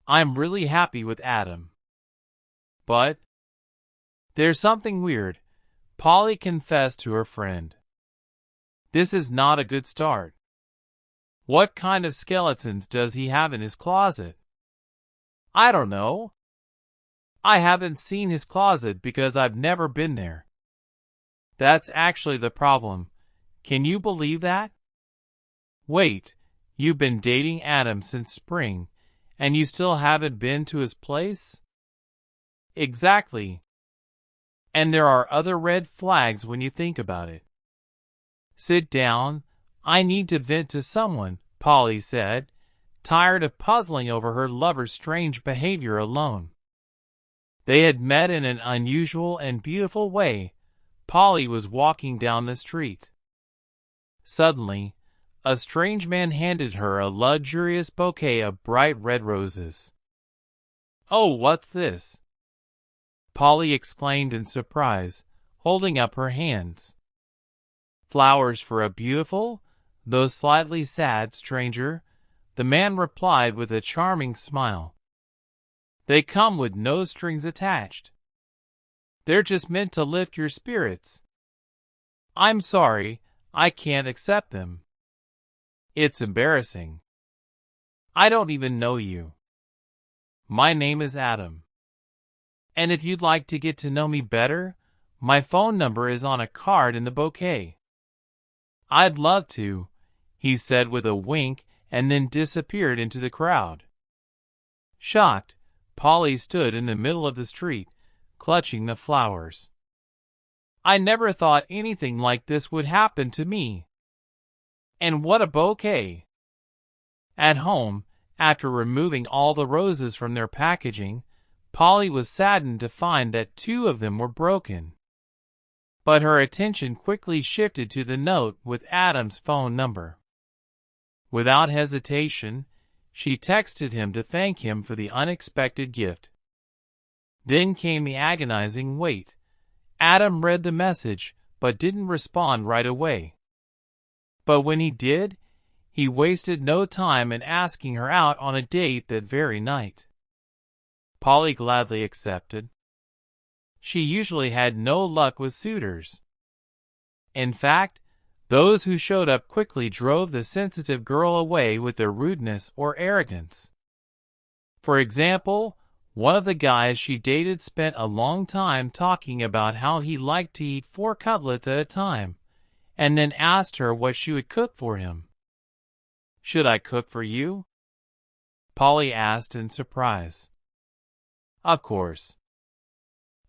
I'm really happy with Adam. But there's something weird, Polly confessed to her friend. This is not a good start. What kind of skeletons does he have in his closet? I don't know. I haven't seen his closet because I've never been there. That's actually the problem. Can you believe that? Wait, you've been dating Adam since spring, and you still haven't been to his place? Exactly. And there are other red flags when you think about it. Sit down. I need to vent to someone, Polly said, tired of puzzling over her lover's strange behavior alone. They had met in an unusual and beautiful way. Polly was walking down the street. Suddenly, a strange man handed her a luxurious bouquet of bright red roses. "Oh, what's this?" Polly exclaimed in surprise, holding up her hands. "Flowers for a beautiful, though slightly sad stranger," the man replied with a charming smile. "They come with no strings attached. They're just meant to lift your spirits." "I'm sorry, I can't accept them. It's embarrassing. I don't even know you. My name is Adam. And if you'd like to get to know me better, my phone number is on a card in the bouquet." "I'd love to," he said with a wink, and then disappeared into the crowd. Shocked, Polly stood in the middle of the street, clutching the flowers. "I never thought anything like this would happen to me. And what a bouquet!" At home, after removing all the roses from their packaging, Polly was saddened to find that 2 of them were broken. But her attention quickly shifted to the note with Adam's phone number. Without hesitation, she texted him to thank him for the unexpected gift. Then came the agonizing wait. Adam read the message, but didn't respond right away. But when he did, he wasted no time in asking her out on a date that very night. Polly gladly accepted. She usually had no luck with suitors. In fact, those who showed up quickly drove the sensitive girl away with their rudeness or arrogance. For example, one of the guys she dated spent a long time talking about how he liked to eat 4 cutlets at a time, and then asked her what she would cook for him. "Should I cook for you?" Polly asked in surprise. "Of course.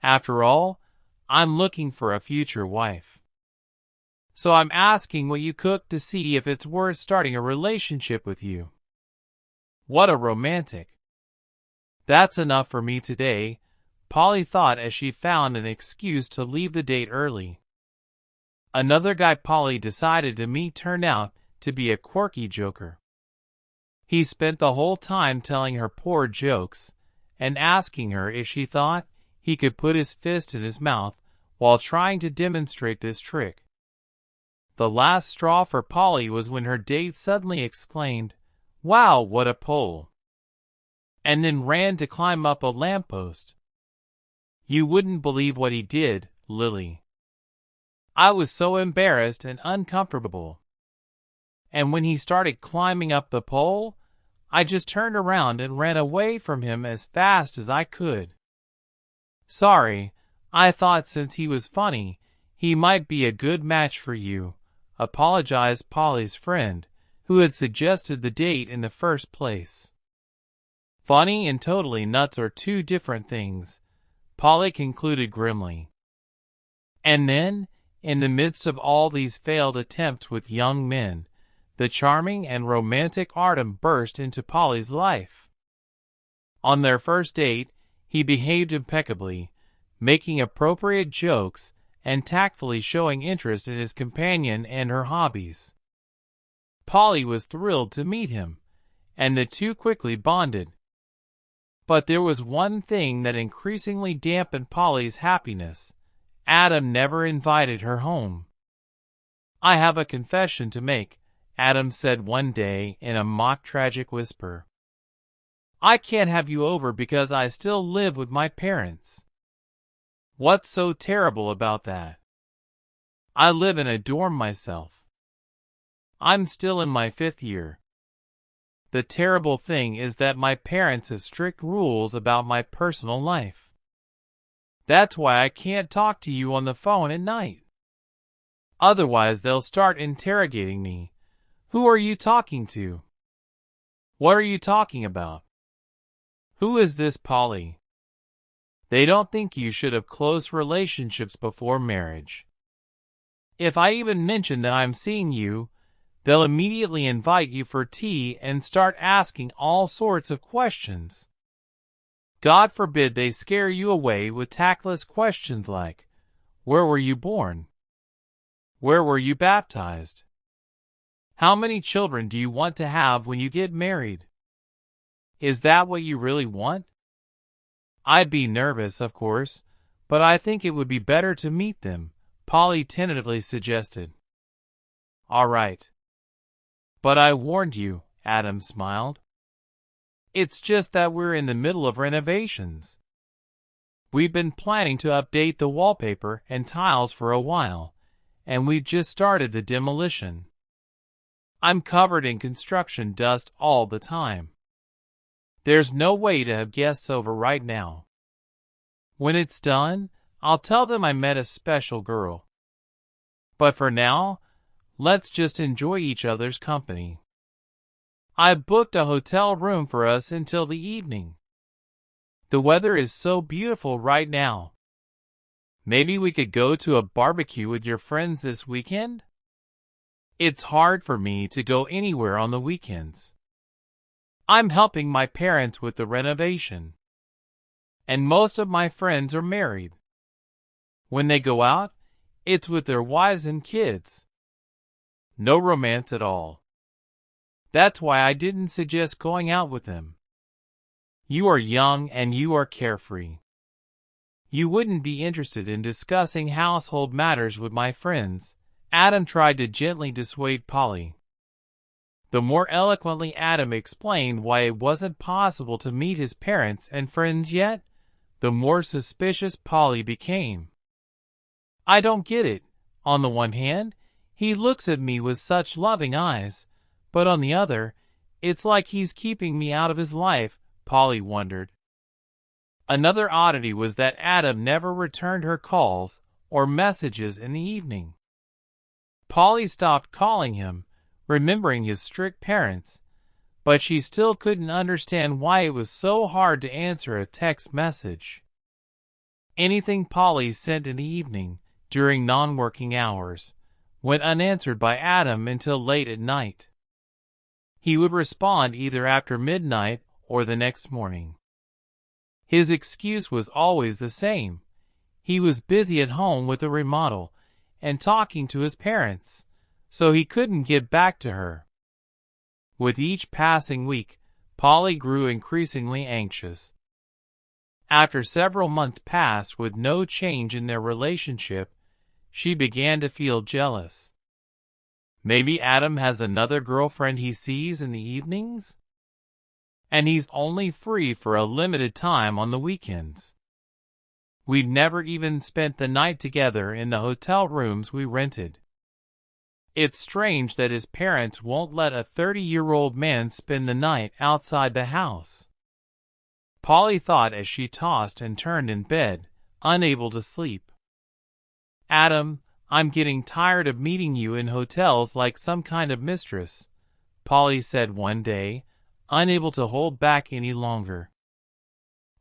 After all, I'm looking for a future wife. So I'm asking what you cook to see if it's worth starting a relationship with you." What a romantic. That's enough for me today, Polly thought as she found an excuse to leave the date early. Another guy Polly decided to meet turned out to be a quirky joker. He spent the whole time telling her poor jokes and asking her if she thought he could put his fist in his mouth while trying to demonstrate this trick. The last straw for Polly was when her date suddenly exclaimed, "Wow, what a pole!" and then ran to climb up a lamppost. "You wouldn't believe what he did, Lily. I was so embarrassed and uncomfortable. And when he started climbing up the pole, I just turned around and ran away from him as fast as I could. Sorry, I thought since he was funny, he might be a good match for you," apologized Polly's friend, who had suggested the date in the first place. Funny and totally nuts are 2 different things, Polly concluded grimly. And then, in the midst of all these failed attempts with young men, the charming and romantic Artem burst into Polly's life. On their first date, he behaved impeccably, making appropriate jokes and tactfully showing interest in his companion and her hobbies. Polly was thrilled to meet him, and the 2 quickly bonded. But there was one thing that increasingly dampened Polly's happiness. Adam never invited her home. "I have a confession to make," Adam said one day in a mock tragic whisper. I can't have you over because I still live with my parents. What's so terrible about that? I live in a dorm myself. I'm still in my 5th year. The terrible thing is that my parents have strict rules about my personal life. That's why I can't talk to you on the phone at night. Otherwise, they'll start interrogating me. Who are you talking to? What are you talking about? Who is this Polly? They don't think you should have close relationships before marriage. If I even mention that I'm seeing you, they'll immediately invite you for tea and start asking all sorts of questions. God forbid they scare you away with tactless questions like, where were you born? Where were you baptized? How many children do you want to have when you get married? Is that what you really want? I'd be nervous, of course, but I think it would be better to meet them, Polly tentatively suggested. All right. But I warned you, Adam smiled. It's just that we're in the middle of renovations. We've been planning to update the wallpaper and tiles for a while, and we've just started the demolition. I'm covered in construction dust all the time. There's no way to have guests over right now. When it's done, I'll tell them I met a special girl. But for now, let's just enjoy each other's company. I've booked a hotel room for us until the evening. The weather is so beautiful right now. Maybe we could go to a barbecue with your friends this weekend? It's hard for me to go anywhere on the weekends. I'm helping my parents with the renovation. And most of my friends are married. When they go out, it's with their wives and kids. No romance at all. That's why I didn't suggest going out with them. You are young and you are carefree. You wouldn't be interested in discussing household matters with my friends. Adam tried to gently dissuade Polly. The more eloquently Adam explained why it wasn't possible to meet his parents and friends yet, the more suspicious Polly became. I don't get it. On the one hand, he looks at me with such loving eyes, but on the other, it's like he's keeping me out of his life, Polly wondered. Another oddity was that Adam never returned her calls or messages in the evening. Polly stopped calling him, remembering his strict parents, but she still couldn't understand why it was so hard to answer a text message. Anything Polly sent in the evening, during non-working hours, went unanswered by Adam until late at night. He would respond either after midnight or the next morning. His excuse was always the same. He was busy at home with the remodel and talking to his parents, so he couldn't get back to her. With each passing week, Polly grew increasingly anxious. After several months passed with no change in their relationship, she began to feel jealous. Maybe Adam has another girlfriend he sees in the evenings? And he's only free for a limited time on the weekends. We'd never even spent the night together in the hotel rooms we rented. It's strange that his parents won't let a 30-year-old man spend the night outside the house. Polly thought as she tossed and turned in bed, unable to sleep. Adam, I'm getting tired of meeting you in hotels like some kind of mistress, Polly said one day, unable to hold back any longer.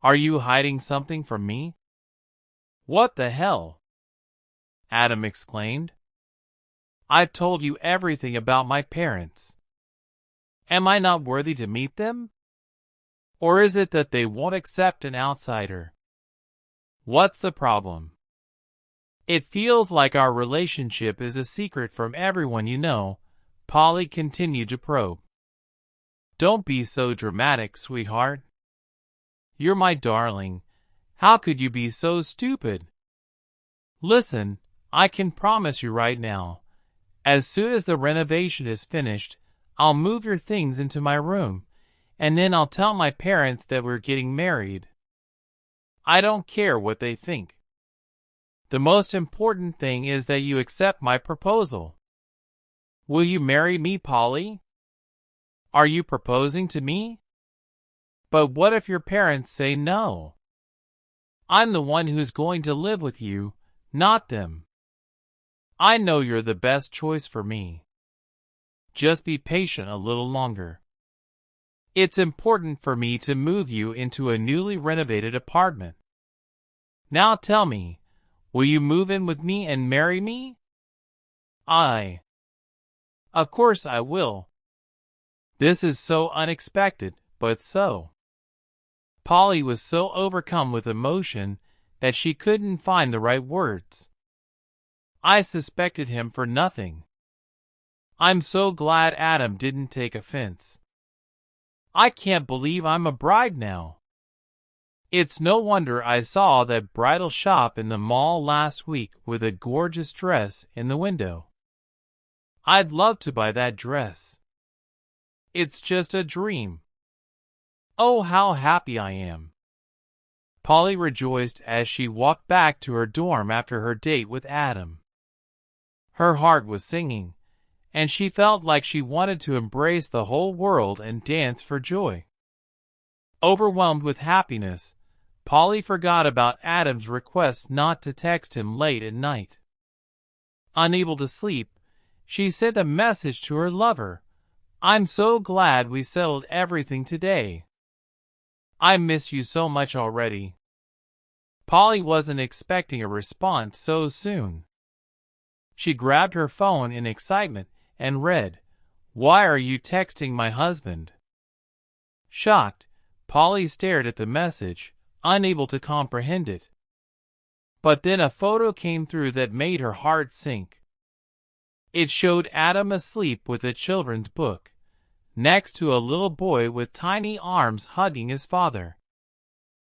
Are you hiding something from me? What the hell? Adam exclaimed. I've told you everything about my parents. Am I not worthy to meet them? Or is it that they won't accept an outsider? What's the problem? It feels like our relationship is a secret from everyone you know, Polly continued to probe. Don't be so dramatic, sweetheart. You're my darling. How could you be so stupid? Listen, I can promise you right now, as soon as the renovation is finished, I'll move your things into my room, and then I'll tell my parents that we're getting married. I don't care what they think. The most important thing is that you accept my proposal. Will you marry me, Polly? Are you proposing to me? But what if your parents say no? I'm the one who's going to live with you, not them. I know you're the best choice for me. Just be patient a little longer. It's important for me to move you into a newly renovated apartment. Now tell me, will you move in with me and marry me? Of course I will. This is so unexpected, but so. Polly was so overcome with emotion that she couldn't find the right words. I suspected him for nothing. I'm so glad Adam didn't take offense. I can't believe I'm a bride now. It's no wonder I saw that bridal shop in the mall last week with a gorgeous dress in the window. I'd love to buy that dress. It's just a dream. Oh, how happy I am. Polly rejoiced as she walked back to her dorm after her date with Adam. Her heart was singing, and she felt like she wanted to embrace the whole world and dance for joy. Overwhelmed with happiness, Polly forgot about Adam's request not to text him late at night. Unable to sleep, she sent a message to her lover. I'm so glad we settled everything today. I miss you so much already. Polly wasn't expecting a response so soon. She grabbed her phone in excitement and read, "Why are you texting my husband?" Shocked, Polly stared at the message, unable to comprehend it. But then a photo came through that made her heart sink. It showed Adam asleep with a children's book, next to a little boy with tiny arms hugging his father.